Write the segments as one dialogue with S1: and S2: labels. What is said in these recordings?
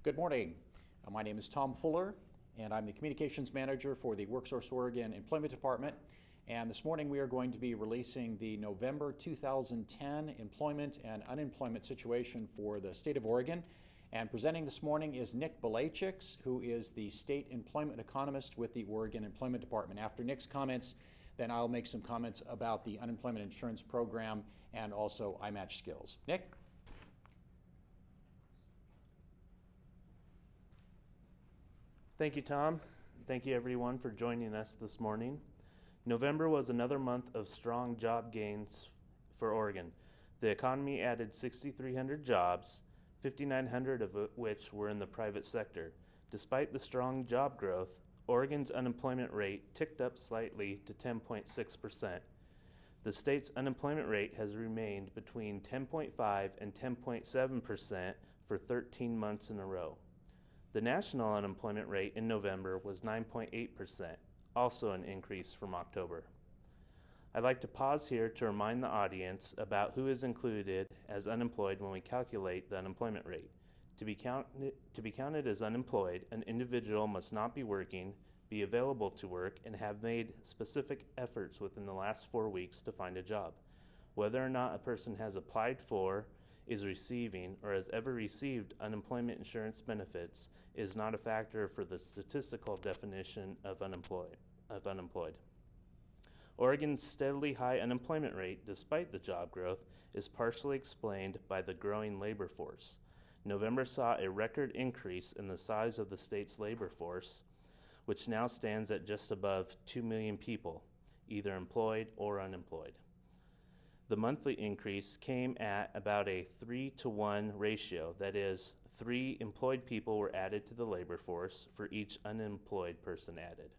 S1: Good morning. My name is Tom Fuller, and I'm the Communications Manager for the WorkSource Oregon Employment Department. And this morning we are going to be releasing the November 2010 employment and unemployment situation for the state of Oregon. And presenting this morning is Nick Balachix, who is the state employment economist with the Oregon Employment Department. After Nick's comments, then I'll make some comments about the unemployment insurance program and also iMatch skills. Nick?
S2: Thank you, Tom. Thank you, everyone, for joining us this morning. November was another month of strong job gains for Oregon. The economy added 6,300 jobs, 5,900 of which were in the private sector. Despite the strong job growth, Oregon's unemployment rate ticked up slightly to 10.6%. The state's unemployment rate has remained between 10.5 and 10.7% for 13 months in a row. The national unemployment rate in November was 9.8%, also an increase from October. I'd like to pause here to remind the audience about who is included as unemployed when we calculate the unemployment rate. To be counted as unemployed, an individual must not be working, be available to work, and have made specific efforts within the last 4 weeks to find a job. Whether or not a person has applied for, is receiving, or has ever received unemployment insurance benefits is not a factor for the statistical definition of unemployed. Oregon's steadily high unemployment rate, despite the job growth, is partially explained by the growing labor force. November saw a record increase in the size of the state's labor force, which now stands at just above 2 million people, either employed or unemployed. The monthly increase came at about a 3-to-1 ratio, that is, 3 employed people were added to the labor force for each unemployed person added.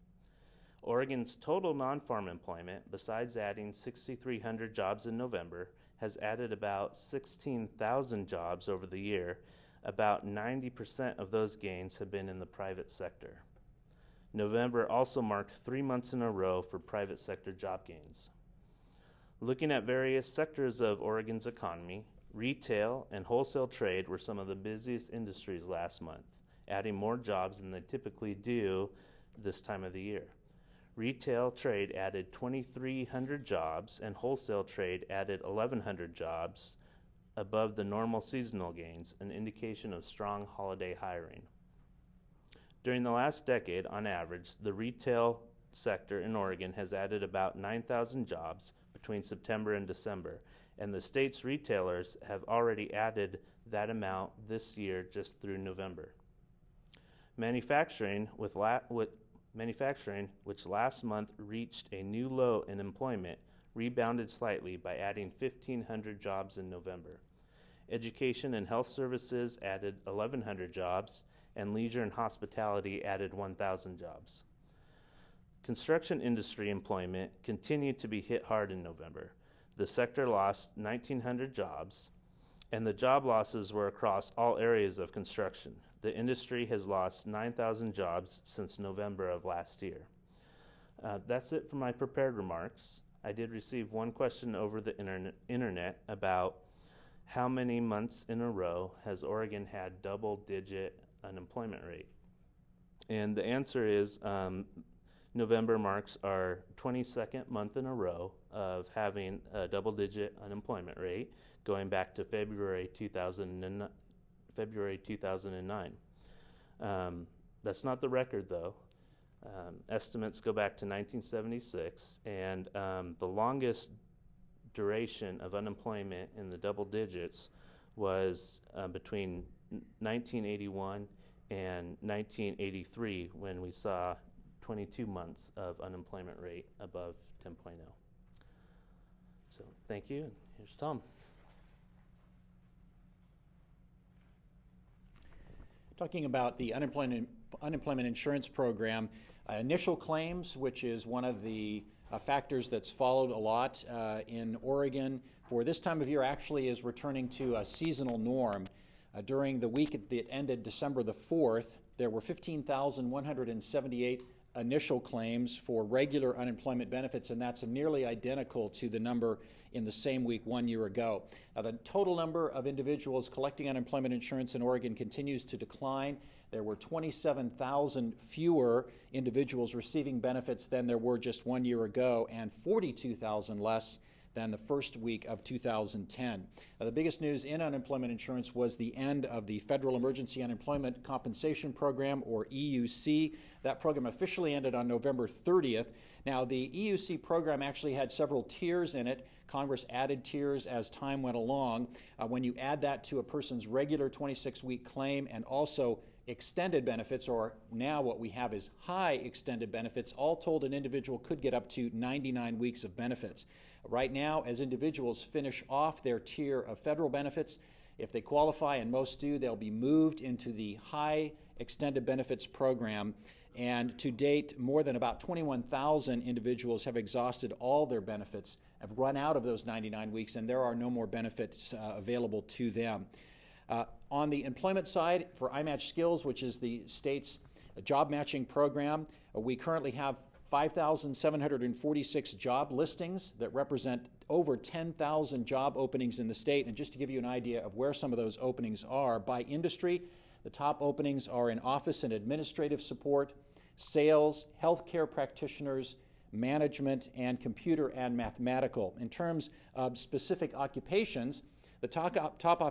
S2: Oregon's total non-farm employment, besides adding 6,300 jobs in November, has added about 16,000 jobs over the year. About 90% of those gains have been in the private sector. November also marked 3 months in a row for private sector job gains. Looking at various sectors of Oregon's economy, retail and wholesale trade were some of the busiest industries last month, adding more jobs than they typically do this time of the year. Retail trade added 2,300 jobs and wholesale trade added 1,100 jobs above the normal seasonal gains, an indication of strong holiday hiring. During the last decade, on average, the retail sector in Oregon has added about 9,000 jobs between September and December, and the state's retailers have already added that amount this year just through November. Manufacturing, which last month reached a new low in employment, rebounded slightly by adding 1,500 jobs in November. Education and health services added 1,100 jobs, and leisure and hospitality added 1,000 jobs. Construction industry employment continued to be hit hard in November. The sector lost 1,900 jobs, and the job losses were across all areas of construction. The industry has lost 9,000 jobs since November of last year. That's it for my prepared remarks. I did receive one question over the internet about how many months in a row has Oregon had double-digit unemployment rate. And the answer is November marks our 22nd month in a row of having a double-digit unemployment rate, going back to February 2009. That's not the record, though. Estimates go back to 1976, and the longest duration of unemployment in the double digits was between 1981 and 1983, when we saw 22 months of unemployment rate above 10.0. So thank you. Here's Tom.
S1: Talking about the unemployment insurance program, initial claims, which is one of the factors that's followed a lot in Oregon for this time of year, actually is returning to a seasonal norm. During the week that ended December the 4th, there were 15,178 initial claims for regular unemployment benefits, and that's nearly identical to the number in the same week 1 year ago. Now, the total number of individuals collecting unemployment insurance in Oregon continues to decline. There were 27,000 fewer individuals receiving benefits than there were just 1 year ago, and 42,000 less than the first week of 2010. The biggest news in unemployment insurance was the end of the Federal Emergency Unemployment Compensation Program, or EUC. That program officially ended on November 30th. Now, the EUC program actually had several tiers in it. Congress added tiers as time went along. When you add that to a person's regular 26-week claim and also extended benefits, or now what we have is high extended benefits, all told an individual could get up to 99 weeks of benefits. Right now, as individuals finish off their tier of federal benefits, if they qualify, and most do, they'll be moved into the high extended benefits program. And to date, more than about 21,000 individuals have exhausted all their benefits, have run out of those 99 weeks, and there are no more benefits available to them. On the employment side, for iMatch Skills, which is the state's job matching program, we currently have 5,746 job listings that represent over 10,000 job openings in the state. And just to give you an idea of where some of those openings are, by industry, the top openings are in office and administrative support, sales, healthcare practitioners, management, and computer and mathematical. In terms of specific occupations, the top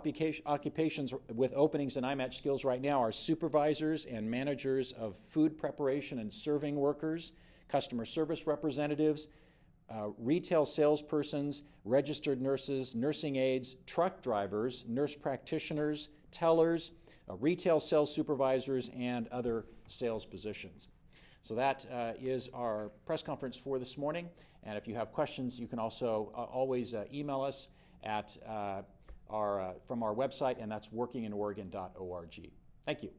S1: occupations with openings in iMatch Skills right now are supervisors and managers of food preparation and serving workers, customer service representatives, retail salespersons, registered nurses, nursing aides, truck drivers, nurse practitioners, tellers, retail sales supervisors, and other sales positions. So that is our press conference for this morning. And if you have questions, you can also always email us at from our website, and that's workinginoregon.org. Thank you.